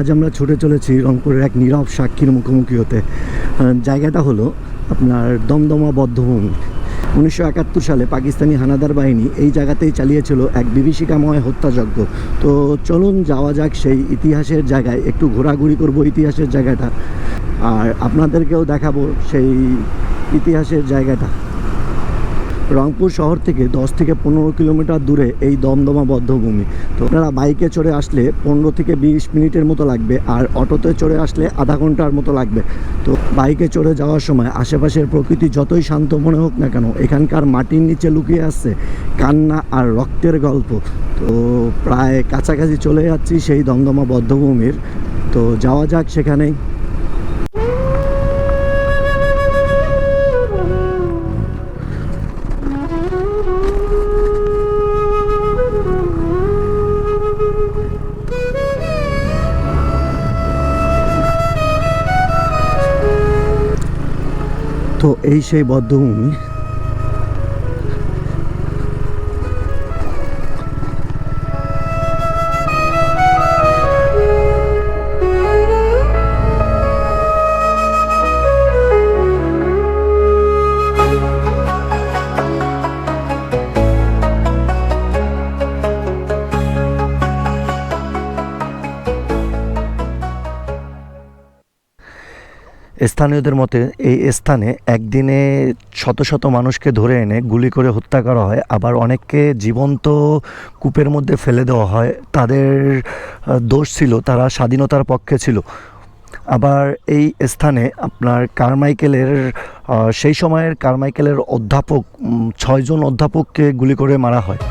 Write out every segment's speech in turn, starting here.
আজ আমরা ছুটে চলেছি রংপুরের এক নীরব সাক্ষীর মুখোমুখি হতে। জায়গাটা হলো আপনার দমদমা বধ্যভূমি। 1971 সালে পাকিস্তানি হানাদার বাহিনী এই জায়গাতেই চালিয়েছিল এক বিভীষিকাময় হত্যাযজ্ঞ। তো চলুন যাওয়া যাক সেই ইতিহাসের জায়গায়, একটু ঘোরাঘুরি করব ইতিহাসের জায়গাটা, আর আপনাদেরকেও দেখাবো সেই ইতিহাসের জায়গাটা। রংপুর শহর থেকে 10 থেকে 15 কিলোমিটার দূরে এই দমদমা বধ্যভূমি। তো আপনারা বাইকে চড়ে আসলে 15 থেকে 20 মিনিটের মতো লাগবে, আর অটোতে চড়ে আসলে আধা ঘন্টার মতো লাগবে। তো বাইকে চড়ে যাওয়ার সময় আশেপাশের প্রকৃতি যতই শান্ত মনে হোক না কেন, এখানকার মাটির নিচে লুকিয়ে আসছে কান্না আর রক্তের গল্প। তো প্রায় কাছাকাছি চলে যাচ্ছি সেই দমদমা বধ্যভূমির। তো যাওয়া যাক সেখানেই। তো এই সেই বধ্যভূমি। স্থানীয়দের মতে এই স্থানে একদিনে শত শত মানুষকে ধরে এনে গুলি করে হত্যা করা হয়, আবার অনেককে জীবন্ত কূপের মধ্যে ফেলে দেওয়া হয়। তাদের দোষ ছিল, তারা স্বাধীনতার পক্ষে ছিল। আবার এই স্থানে আপনার কারমাইকেলের সেই সময়ের কারমাইকেলের অধ্যাপক 6 জন অধ্যাপককে গুলি করে মারা হয়।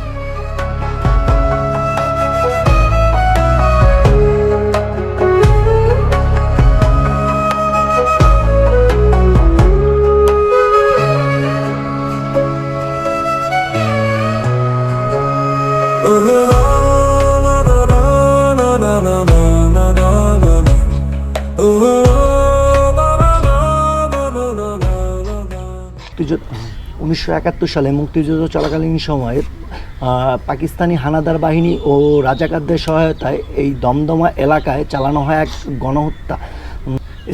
মুক্তিযুদ্ধ 1971 সালে মুক্তিযুদ্ধ চলাকালীন সময়ে পাকিস্তানি হানাদার বাহিনী ও রাজাকারদের সহায়তায় এই দমদমা এলাকায় চালানো হয় এক গণহত্যা।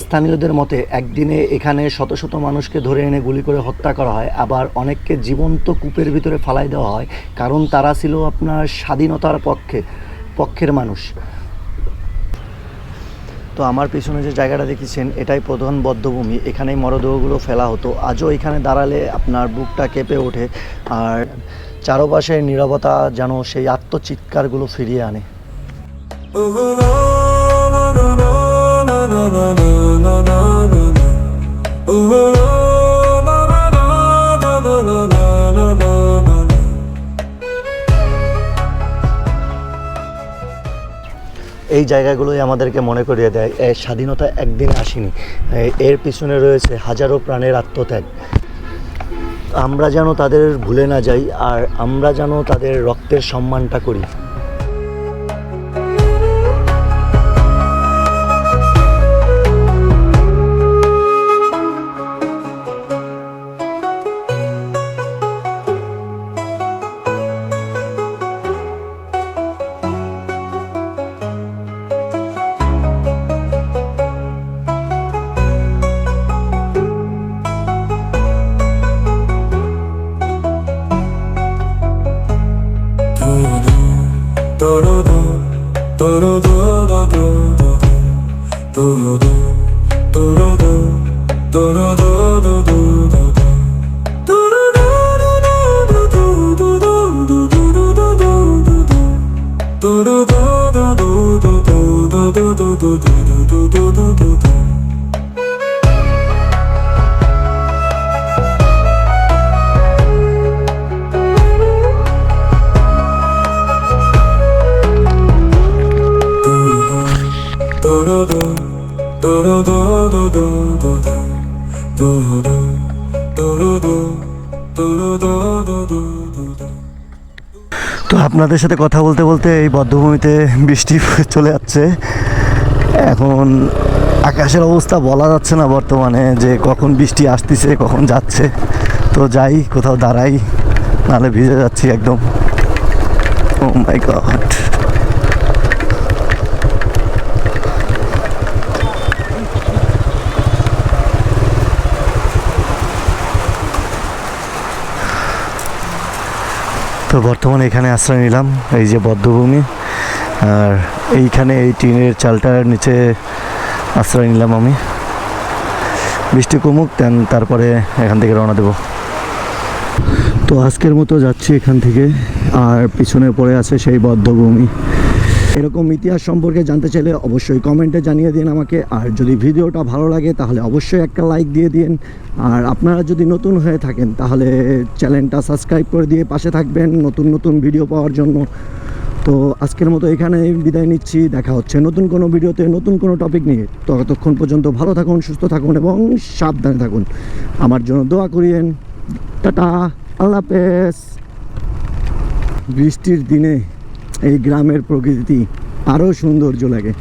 স্থানীয়দের মতে একদিনে এখানে শত শত মানুষকে ধরে এনে গুলি করে হত্যা করা হয়, আবার অনেককে জীবন্ত কূপের ভিতরে ফালাই দেওয়া হয়, কারণ তারা ছিল আপনার স্বাধীনতার পক্ষের মানুষ। তো আমার পিছনে যে জায়গাটা দেখেছেন এটাই প্রধান বধ্যভূমি, এখানেই মরদেহগুলো ফেলা হতো। আজও এখানে দাঁড়ালে আপনার বুকটা কেঁপে ওঠে, আর চারপাশের নীরবতা যেন সেই আত্মচিৎকারগুলো ফিরিয়ে আনে। এই জায়গাগুলোই আমাদেরকে মনে করিয়ে দেয় স্বাধীনতা একদিনে আসেনি, এর পিছনে রয়েছে হাজারো প্রাণের আত্মত্যাগ। আমরা যেন তাদের ভুলে না যাই, আর আমরা যেন তাদের রক্তের সম্মানটা করি। তো আপনাদের সাথে কথা বলতে বলতে এই বধ্যভূমিতে বৃষ্টি চলে যাচ্ছে। এখন আকাশের অবস্থা বলা যাচ্ছে না বর্তমানে, যে কখন বৃষ্টি আসতেছে কখন যাচ্ছে। তো যাই, কোথাও দাঁড়াই, নাহলে ভিজে যাচ্ছি একদম। ও মাই গড। তো বর্তমানে এখানে আশ্রয় নিলাম, এই যে বদ্ধভূমি, আর এইখানে এই টিনের চালটার নিচে আশ্রয় নিলাম আমি। বৃষ্টি কমুক তারপরে এখান থেকে রওনা দেব। তো আজকের মতো যাচ্ছি এখান থেকে, আর পিছনে পড়ে আছে সেই বদ্ধভূমি। এরকম ইতিহাস সম্পর্কে জানতে চাইলে অবশ্যই কমেন্টে জানিয়ে দিন আমাকে, আর যদি ভিডিওটা ভালো লাগে তাহলে অবশ্যই একটা লাইক দিয়ে দিন। আর আপনারা যদি নতুন হয়ে থাকেন তাহলে চ্যানেলটা সাবস্ক্রাইব করে দিয়ে পাশে থাকবেন নতুন নতুন ভিডিও পাওয়ার জন্য। তো আজকের মতো এখানে বিদায় নিচ্ছি, দেখা হচ্ছে নতুন কোনো ভিডিওতে নতুন কোনো টপিক নিয়ে। তো ততক্ষণ পর্যন্ত ভালো থাকুন, সুস্থ থাকুন এবং সাবধানে থাকুন। আমার জন্য দোয়া করিয়েন। টাটা, আল্লাহ হাফেজ। বৃষ্টির দিনে এই গ্রামের প্রকৃতি আরও সৌন্দর্য লাগে।